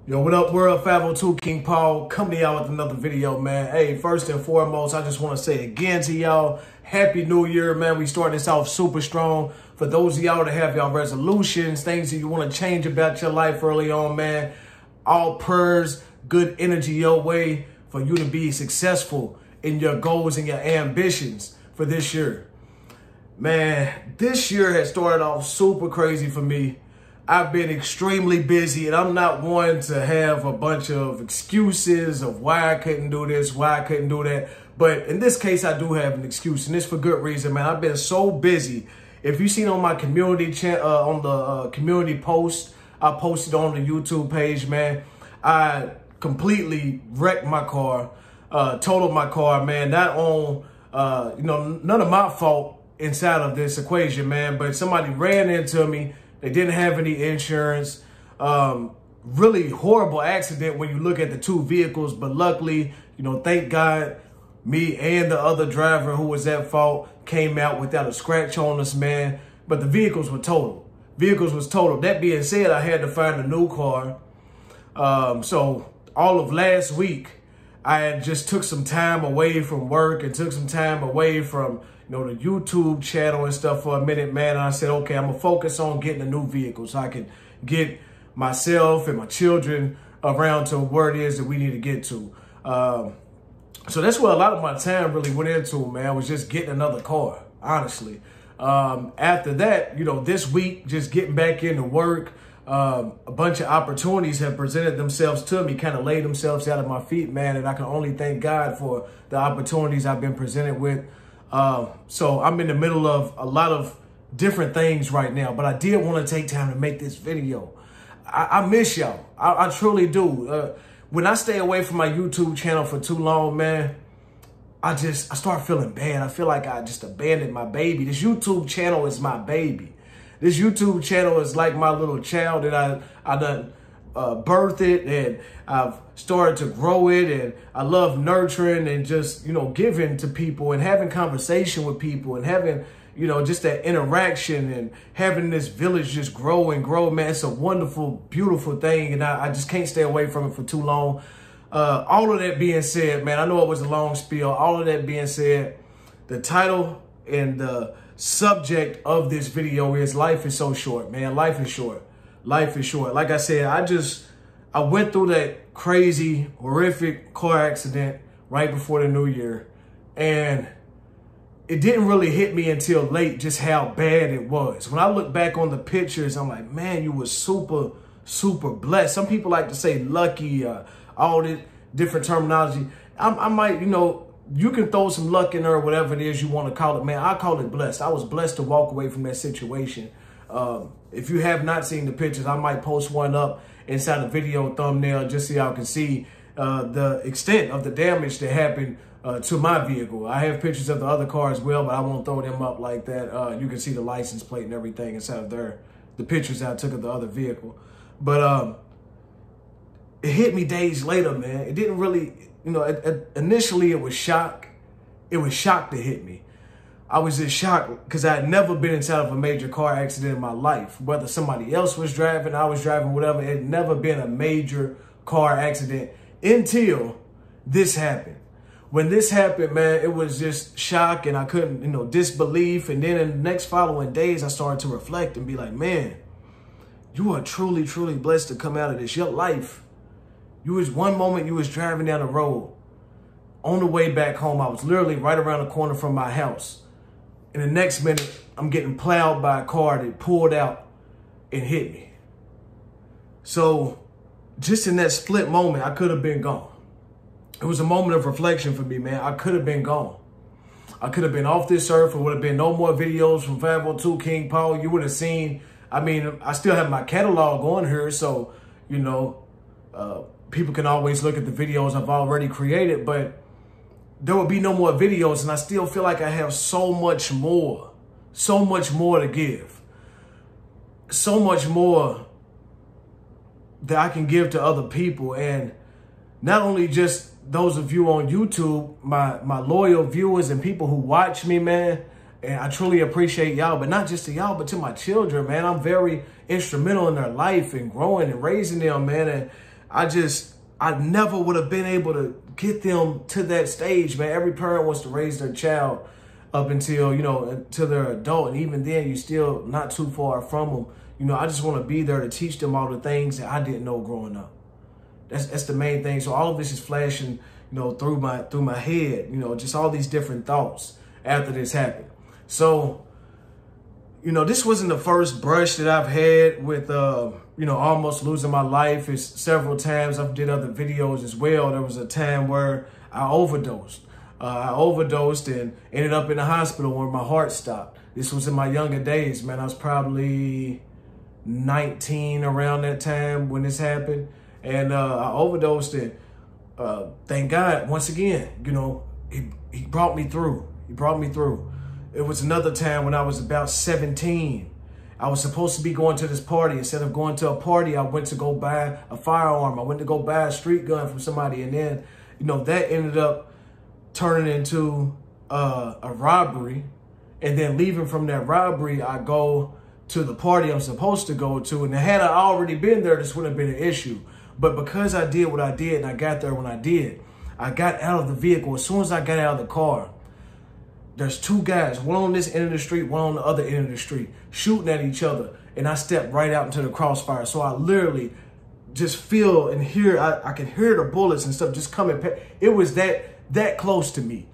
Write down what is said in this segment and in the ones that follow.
Yo, what up, world? 502 King Paul coming to y'all with another video, man. Hey, first and foremost, I just want to say again to y'all, Happy New Year, man. We starting this off super strong. For those of y'all that have y'all resolutions, things that you want to change about your life early on, man, all prayers, good energy your way for you to be successful in your goals and your ambitions for this year. Man, this year has started off super crazy for me. I've been extremely busy, and I'm not one to have a bunch of excuses of why I couldn't do this, why I couldn't do that. But in this case, I do have an excuse, and it's for good reason, man. I've been so busy. If you've seen on my community on the community post, I posted on the YouTube page, man, I completely wrecked my car, totaled my car, man. Not on, none of my fault inside of this equation, man, but somebody ran into me. They didn't have any insurance. Really horrible accident when you look at the two vehicles. But luckily, thank God, me and the other driver who was at fault came out without a scratch on us, man. But the vehicles were totaled. Vehicles was totaled. That being said, I had to find a new car. So all of last week, I had just took some time away from work and took some time away from the YouTube channel and stuff for a minute, man. And I said, okay, I'm going to focus on getting a new vehicle so I can get myself and my children around to where it is that we need to get to. So that's what a lot of my time really went into, man, was just getting another car, honestly. After that, this week, just getting back into work, a bunch of opportunities have presented themselves to me, kind of laid themselves out of my feet, man. And I can only thank God for the opportunities I've been presented with. So I'm in the middle of a lot of different things right now, but I did want to take time to make this video. I miss y'all. I truly do. When I stay away from my YouTube channel for too long, man, I start feeling bad. I feel like I just abandoned my baby. This YouTube channel is my baby. This YouTube channel is like my little child that I done birthed it, and I've started to grow it, and I love nurturing and just, giving to people and having conversation with people and having, just that interaction and having this village just grow and grow, man. It's a wonderful, beautiful thing, and I just can't stay away from it for too long. All of that being said, man, I know it was a long spiel. All of that being said, the title and the subject of this video is life is so short, man. Life is short. Life is short. Like I said, I went through that crazy, horrific car accident right before the new year. And it didn't really hit me until late just how bad it was. When I look back on the pictures, I'm like, man, you were super, super blessed. Some people like to say lucky, all this different terminology. I might, you can throw some luck in there or whatever it is you want to call it, man. I call it blessed. I was blessed to walk away from that situation. If you have not seen the pictures, I might post one up inside the video thumbnail just so y'all can see the extent of the damage that happened to my vehicle. I have pictures of the other car as well, but I won't throw them up like that. You can see the license plate and everything inside of there, the pictures I took of the other vehicle. But it hit me days later, man. It didn't really, initially it was shock. It was shock that hit me. I was just shocked because I had never been inside of a major car accident in my life. Whether somebody else was driving, I was driving, whatever. It had never been a major car accident until this happened. When this happened, man, it was just shock, and I couldn't, disbelief. And then in the next following days, I started to reflect and be like, man, you are truly, truly blessed to come out of this. Your life, one moment you was driving down the road. On the way back home, I was literally right around the corner from my house. And the next minute, I'm getting plowed by a car that pulled out and hit me. So just in that split moment, I could have been gone. It was a moment of reflection for me, man. I could have been gone. I could have been off this earth. There would have been no more videos from 502 King Paul. You would have seen, I still have my catalog on here. So, people can always look at the videos I've already created, but there will be no more videos, and I still feel like I have so much more to give. So much more that I can give to other people. And not only just those of you on YouTube, my loyal viewers and people who watch me, man, and I truly appreciate y'all, but not just to y'all, but to my children, man. I'm very instrumental in their life and growing and raising them, man. And I never would have been able to get them to that stage, man. Every parent wants to raise their child up until, until they're adult. And even then, you're still not too far from them. I just want to be there to teach them all the things that I didn't know growing up. That's the main thing. So all of this is flashing, through my head, just all these different thoughts after this happened. So, this wasn't the first brush that I've had with, almost losing my life. It's several times. I've did other videos as well. There was a time where I overdosed. And ended up in the hospital where my heart stopped. This was in my younger days, man. I was probably 19 around that time when this happened. And I overdosed, and thank God, once again, he brought me through. He brought me through. It was another time when I was about 17. I was supposed to be going to this party. Instead of going to a party, I went to go buy a firearm. I went to go buy a street gun from somebody. And then, that ended up turning into a robbery. And then leaving from that robbery, I go to the party I'm supposed to go to. And had I already been there, this wouldn't have been an issue. But because I did what I did and I got there when I did, I got out of the vehicle. As soon as I got out of the car, there's two guys, one on this end of the street, one on the other end of the street, shooting at each other. And I stepped right out into the crossfire. So I literally just feel and hear, I can hear the bullets and stuff just coming. It was that close to me.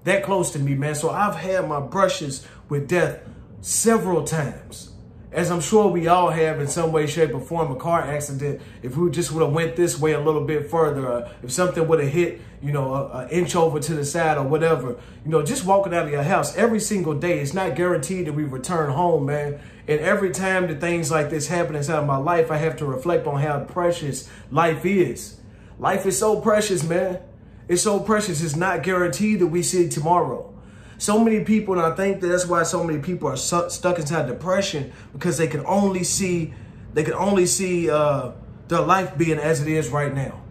That close to me, man. So I've had my brushes with death several times. As I'm sure we all have in some way, shape, or form. A car accident, if we just would have went this way a little bit further, if something would have hit, an inch over to the side or whatever, just walking out of your house every single day, it's not guaranteed that we return home, man. And every time that things like this happen inside of my life, I have to reflect on how precious life is. Life is so precious, man. It's so precious. It's not guaranteed that we see tomorrow. So many people, and I think that's why so many people are stuck inside depression, because they can only see their life being as it is right now,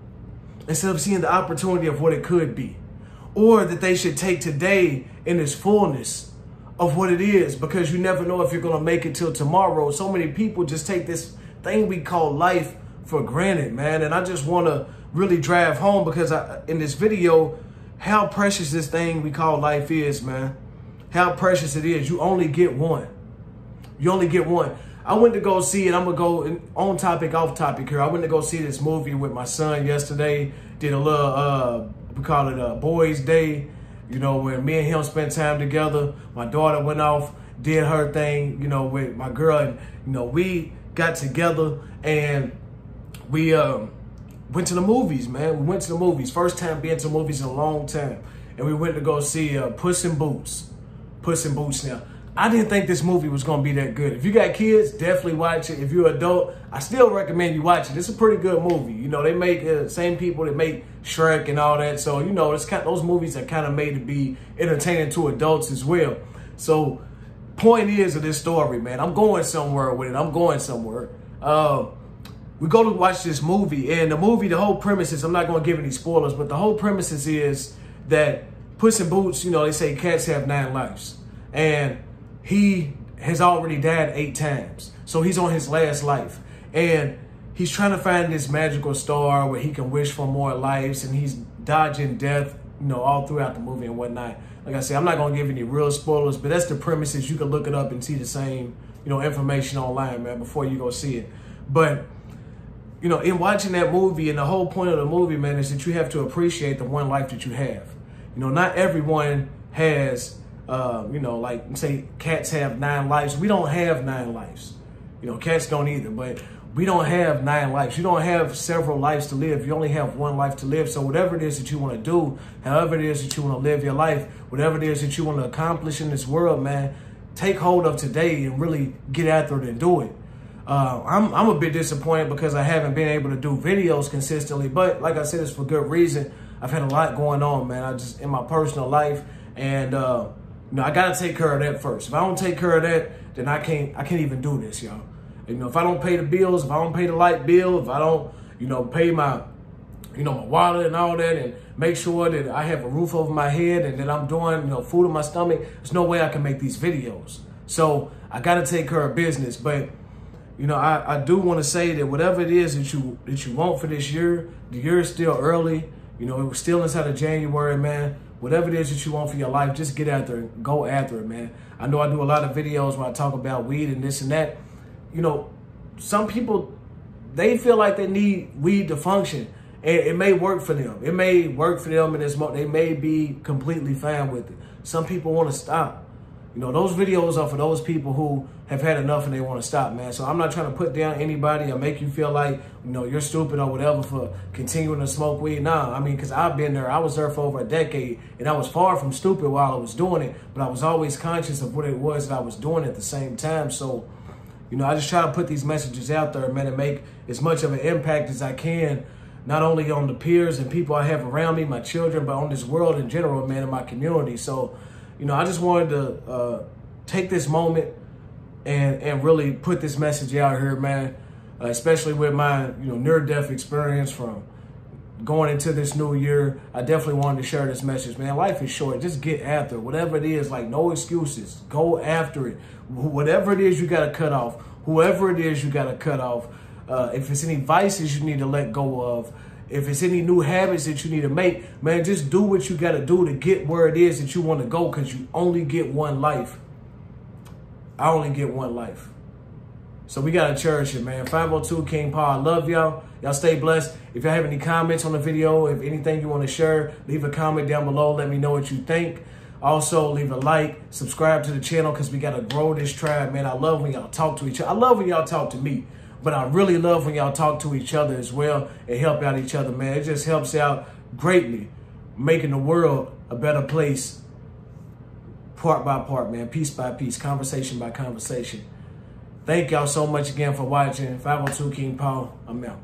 instead of seeing the opportunity of what it could be, or that they should take today in its fullness of what it is, because you never know if you're going to make it till tomorrow. So many people just take this thing we call life for granted, man. And I just want to really drive home, because in this video, how precious this thing we call life is, man. How precious it is. You only get one. You only get one. I went to go see it. I'm going to go on topic, off topic here. I went to go see this movie with my son yesterday. Did a little, we call it a boys' day. When me and him spent time together. My daughter went off, did her thing, with my girl. And, we got together and we, went to the movies, man. We went to the movies. First time being to movies in a long time. And we went to go see Puss in Boots. Puss in Boots. Now, I didn't think this movie was going to be that good. If you got kids, definitely watch it. If you're an adult, I still recommend you watch it. It's a pretty good movie. They make same people that make Shrek and all that. So, it's those movies are kind of made to be entertaining to adults as well. So, point is of this story, man, I'm going somewhere with it. I'm going somewhere. We go to watch this movie, and the whole premise is, I'm not going to give any spoilers, but the whole premise is that Puss in Boots, they say cats have 9 lives. And he has already died 8 times. So he's on his last life. And he's trying to find this magical star where he can wish for more lives, and he's dodging death, all throughout the movie and whatnot. Like I said, I'm not going to give any real spoilers, but that's the premises. You can look it up and see the same, information online, man, before you go see it. But in watching that movie, and the whole point of the movie, man, is that you have to appreciate the one life that you have. Not everyone has, like say cats have 9 lives. We don't have 9 lives. Cats don't either, but we don't have 9 lives. You don't have several lives to live. You only have one life to live. So whatever it is that you want to do, however it is that you want to live your life, whatever it is that you want to accomplish in this world, man, take hold of today and really get after it and do it. I'm a bit disappointed because I haven't been able to do videos consistently, but like I said, it's for good reason. I've had a lot going on, man. In my personal life, and I gotta take care of that first. If I don't take care of that, then I can't even do this, y'all. If I don't pay the bills, if I don't pay the light bill, if I don't, pay my, my wallet and all that, and make sure that I have a roof over my head and that I'm doing, food in my stomach, there's no way I can make these videos. So I gotta take care of business, but you know, I do want to say that whatever it is that you want for this year, the year is still early. You know, we're still inside of January, man. Whatever it is that you want for your life, just get out there and go after it, man. I know I do a lot of videos where I talk about weed and this and that. You know, some people, they feel like they need weed to function. And it may work for them. It may work for them in this moment. They may be completely fine with it. Some people want to stop. You know, those videos are for those people who have had enough and they want to stop, man. So I'm not trying to put down anybody or make you feel like, you know, you're stupid or whatever for continuing to smoke weed. Nah, I mean, because I've been there. I was there for over a decade, and I was far from stupid while I was doing it, but I was always conscious of what it was that I was doing at the same time. So, you know, I just try to put these messages out there, man, and make as much of an impact as I can, not only on the peers and people I have around me, my children, but on this world in general, man, in my community. So, you know, I just wanted to take this moment and really put this message out here, man, especially with my, you know, near-death experience from going into this new year. I definitely wanted to share this message, man. Life is short. Just get after it. Whatever it is, like, no excuses. Go after it. Whatever it is you got to cut off, whoever it is you got to cut off. If it's any vices you need to let go of, if it's any new habits that you need to make, man, just do what you got to do to get where it is that you want to go, because you only get one life. I only get one life. So we got to cherish it, man. 502 King Paul, I love y'all. Y'all stay blessed. If y'all have any comments on the video, if anything you want to share, leave a comment down below. Let me know what you think. Also, leave a like, subscribe to the channel, because we got to grow this tribe, man. I love when y'all talk to each other. I love when y'all talk to me. But I really love when y'all talk to each other as well and help out each other, man. It just helps out greatly, making the world a better place, part by part, man, piece by piece, conversation by conversation. Thank y'all so much again for watching. 502 King Paul, I'm out.